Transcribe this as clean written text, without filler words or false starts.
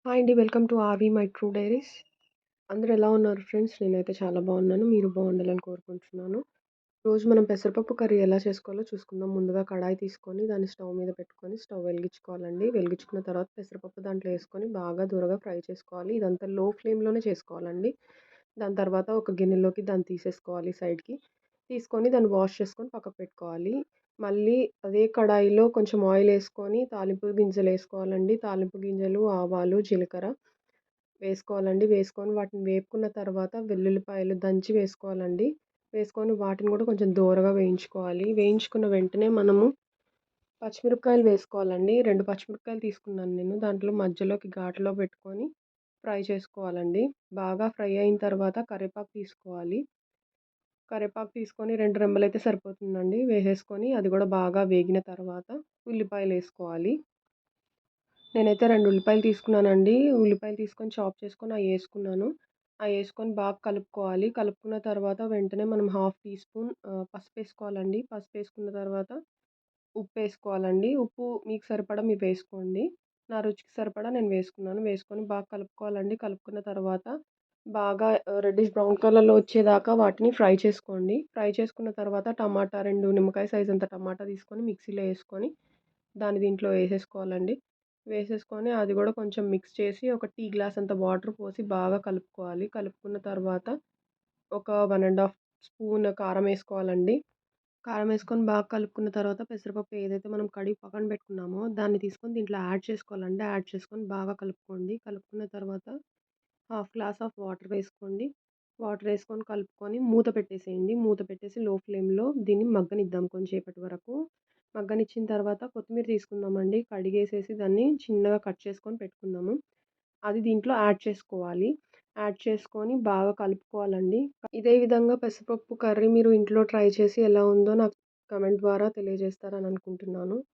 Hi అండి. Welcome to RV my true diaries. అందరూ ఎలా ఉన్నారు ఫ్రెండ్స్? నేనైతే చాలా బాగున్నాను. మీరు బాగుండాలని కోరుకుంటున్నాను. రోజు మనం పెసరపప్పు కర్రీ ఎలా చేసుకోవాలో చూసుకుందాం. ముందుగా కడాయి తీసుకొని దాన్ని స్టవ్ మీద పెట్టుకొని స్టవ్ వెలిగించుకోవాలండి. వెలిగించుకున్న తర్వాత పెసరపప్పు దాంట్లో వేసుకొని బాగా దూరగా ఫ్రై చేసుకోవాలి. ఇదంతా లో ఫ్లేమ్‌లోనే చేసుకోవాలండి. దాని తర్వాత ఒక గిన్నెలోకి దాన్ని తీసేసుకోవాలి సైడ్‌కి. తీసుకొని దాన్ని వాష్ చేసుకొని పక్కకు పెట్టుకోవాలి. మళ్ళీ అదే కడాయిలో కొంచెం ఆయిల్ వేసుకొని తాలింపు గింజలు వేసుకోవాలండి. తాలింపు గింజలు, ఆవాలు, జీలకర్ర వేసుకోవాలండి. వేసుకొని వాటిని వేపుకున్న తర్వాత వెల్లుల్లిపాయలు దంచి వేసుకోవాలండి. వేసుకొని వాటిని కూడా కొంచెం దోరగా వేయించుకోవాలి. వేయించుకున్న వెంటనే మనము పచ్చిమిరపకాయలు వేసుకోవాలండి. 2 పచ్చిమిరపకాయలు తీసుకున్నాను నేను. దాంట్లో మధ్యలోకి ఘాటులో పెట్టుకొని ఫ్రై చేసుకోవాలండి. బాగా ఫ్రై అయిన తర్వాత కరివేపాకు తీసుకోవాలి. కరివేపాకు తీసుకొని 2 రెమ్మలైతే సరిపోతుందండి. వేసేసుకొని అది కూడా బాగా వేగిన తర్వాత ఉల్లిపాయలేసుకోవాలి. నేనైతే 2 ఉల్లిపాయలు తీసుకున్నానండి. ఉల్లిపాయలు తీసుకొని చాప్ చేసుకొని అయ్యేసుకున్నాను. అయ్యేసుకొని బాగా కలుపుకోవాలి. కలుపుకున్న తర్వాత వెంటనే మనం హాఫ్ టీ స్పూన్ పసుపేసుకోవాలండి. పసుపేసుకున్న తర్వాత ఉప్పేసుకోవాలండి. ఉప్పు మీకు సరిపడా మీరు వేసుకోండి. నా రుచికి సరిపడా నేను వేసుకున్నాను. వేసుకొని బాగా కలుపుకోవాలండి. కలుపుకున్న తర్వాత బాగా రెడ్డిష్ బ్రౌన్ కలర్‌లో వచ్చేదాకా వాటిని ఫ్రై చేసుకోండి. ఫ్రై చేసుకున్న తర్వాత టమాటా 2 నిమ్మకాయ సైజ్ అంత టమాటా తీసుకొని మిక్సీలో ఏసుకొని దాన్ని దీంట్లో వేసేసుకోవాలండి. వేసేసుకొని అది కూడా కొంచెం మిక్స్ చేసి ఒక టీ గ్లాస్ అంత వాటర్ పోసి బాగా కలుపుకోవాలి. కలుపుకున్న తర్వాత ఒక 1 ½ స్పూన్ కారం వేసుకోవాలండి. కారం వేసుకొని బాగా కలుపుకున్న తర్వాత పెసరపప్పు ఏదైతే మనం కడిగి పక్కన పెట్టుకున్నామో దాన్ని తీసుకొని దీంట్లో యాడ్ చేసుకోవాలండి. యాడ్ చేసుకొని బాగా కలుపుకోండి. కలుపుకున్న తర్వాత హాఫ్ గ్లాస్ ఆఫ్ వాటర్ వేసుకోండి. వాటర్ వేసుకొని కలుపుకొని మూత పెట్టేసేయండి. మూత పెట్టేసి లో ఫ్లేమ్‌లో దీన్ని మగ్గనిద్దాం కొంచెంసేపటి వరకు. మగ్గనిచ్చిన తర్వాత కొత్తిమీర తీసుకుందామండి. కడిగేసేసి దాన్ని చిన్నగా కట్ చేసుకొని పెట్టుకుందాము. అది దీంట్లో యాడ్ చేసుకోవాలి. యాడ్ చేసుకొని బాగా కలుపుకోవాలండి. ఇదే విధంగా పెసరపప్పు కర్రీ మీరు ఇంట్లో ట్రై చేసి ఎలా ఉందో నాకు కామెంట్ ద్వారా తెలియజేస్తారని అనుకుంటున్నాను.